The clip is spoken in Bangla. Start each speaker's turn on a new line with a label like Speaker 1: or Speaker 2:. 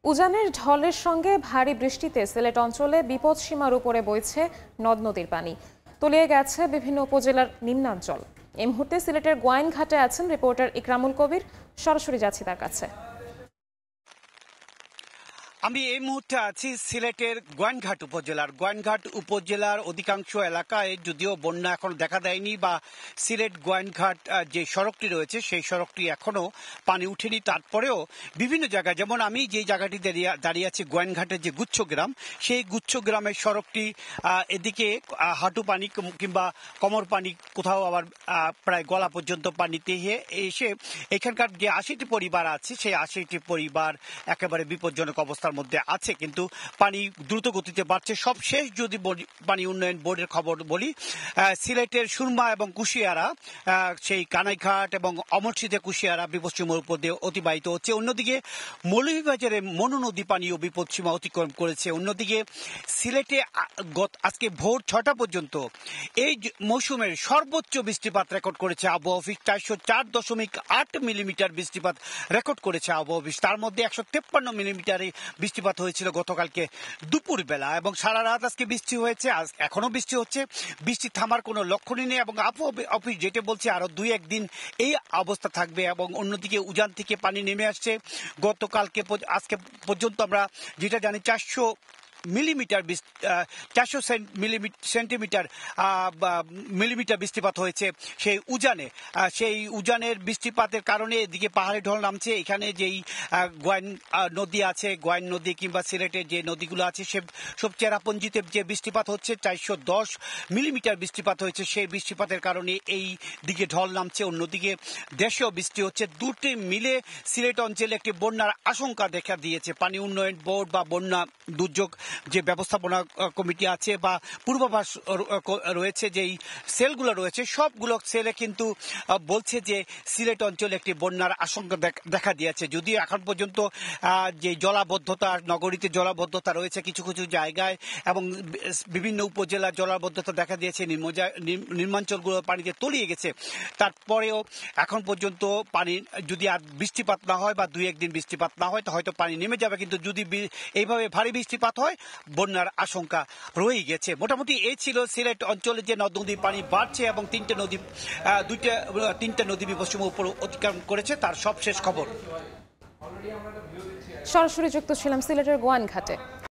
Speaker 1: উজানের ঢলের সঙ্গে ভারী বৃষ্টিতে সিলেট অঞ্চলে বিপদসীমার উপরে বইছে নদ নদীর পানি। তলিয়ে গেছে বিভিন্ন উপজেলার নিম্নাঞ্চল। এই মুহূর্তে সিলেটের গোয়াইনঘাটে আছেন রিপোর্টার ইকরামুল কবির। সরাসরি যাচ্ছি তার কাছে।
Speaker 2: আমি এই মুহূর্তে আছি সিলেটের গোয়াইনঘাট উপজেলার অধিকাংশ এলাকায় যদিও বন্যা এখনো দেখা দেয়নি বা সিলেট গোয়াইনঘাট যে সড়কটি রয়েছে সেই সড়কটি এখনো পানি উঠেনি। তারপরেও বিভিন্ন জায়গায়, যেমন আমি যে জায়গাটি দাঁড়িয়ে আছি গোয়াইনঘাটের যে গুচ্ছগ্রাম, সেই গুচ্ছগ্রামের সড়কটি এদিকে হাঁটু পানি কিংবা কোমর পানি, কোথাও আবার প্রায় গলা পর্যন্ত পানিতে এসে এখানকার যে ৮০টি পরিবার আছে সেই ৮০টি পরিবার একেবারে বিপজ্জনক অবস্থার মধ্যে আছে। কিন্তু পানি দ্রুত গতিতে বাড়ছে। সবশেষ যদি পানি উন্নয়ন বোর্ডের খবর বলি, সিলেটের সুরমা এবং কুশিয়ারা, সেই কানাইঘাট এবং অমরশিদে কুশিয়ারা বিপদসীমার উপর দিয়ে অতিবাহিত হচ্ছে। অন্যদিকে মৌলভীবাজারে মনু নদী পানিও বিপদসীমা অতিক্রম করেছে। অন্যদিকে সিলেটে আজকে ভোর ৬টা পর্যন্ত এই মৌসুমের সর্বোচ্চ বৃষ্টিপাত রেকর্ড করেছে আবহাওয়া অফিস। ৪০৪.৮ মিলিমিটার বৃষ্টিপাত রেকর্ড করেছে আবহাওয়া অফিস। তার মধ্যে ১৫৩ মিলিমিটারে বৃষ্টিপাত হয়েছিল গতকালকে দুপুর বেলা, এবং সারা রাত আজকে বৃষ্টি হয়েছে। এখনো বৃষ্টি হচ্ছে, বৃষ্টি থামার কোনো লক্ষণই নেই, এবং আবহাওয়া অফিস যেটা বলছে আরো ২-১ দিন এই অবস্থা থাকবে। এবং অন্যদিকে উজান থেকে পানি নেমে আসছে। গতকালকে আজকে পর্যন্ত আমরা যেটা জানি ৪০০ মিলিমিটার বৃষ্টিপাত হয়েছে সেই উজানের বৃষ্টিপাতের কারণে এদিকে পাহাড়ে ঢল নামছে। এখানে যেই গোয়াইন নদী আছে, গোয়াইন নদী কিংবা সিলেটের যে নদীগুলো আছে সব চেরাপুঞ্জিতে যে বৃষ্টিপাত হচ্ছে ৪১০ মিলিমিটার বৃষ্টিপাত হয়েছে। সেই বৃষ্টিপাতের কারণে এই দিকে ঢল নামছে। অন্যদিকে দেশেও বৃষ্টি হচ্ছে। দুটি মিলে সিলেট অঞ্চলে একটি বন্যার আশঙ্কা দেখা দিয়েছে। পানি উন্নয়ন বোর্ড বা বন্যা দুর্যোগ যে ব্যবস্থাপনা কমিটি আছে বা পূর্বাভাস রয়েছে, যেই সেলগুলো রয়েছে সবগুলো সেলে কিন্তু বলছে যে সিলেট অঞ্চলে একটি বন্যার আশঙ্কা দেখা দিয়েছে। যদিও এখন পর্যন্ত যে জলাবদ্ধতা, নগরীতে জলাবদ্ধতা রয়েছে কিছু কিছু জায়গায়, এবং বিভিন্ন উপজেলার জলাবদ্ধতা দেখা দিয়েছে, নিম্নাঞ্চলগুলো পানিতে তলিয়ে গেছে। তারপরেও এখন পর্যন্ত পানি যদি আর বৃষ্টিপাত না হয় বা ২-১ দিন বৃষ্টিপাত না হয় তো হয়তো পানি নেমে যাবে। কিন্তু যদি এইভাবে ভারী বৃষ্টিপাত হয় বন্যার আশঙ্কা রয়ে গেছে। মোটামুটি এই ছিল সিলেট অঞ্চলে যে নদ নদীর পানি বাড়ছে এবং তিনটা নদী বিপদসীমার উপর অতিক্রম করেছে তার সবশেষ খবর।
Speaker 1: সরাসরি যুক্ত ছিলাম সিলেটের গোয়াইনঘাটে।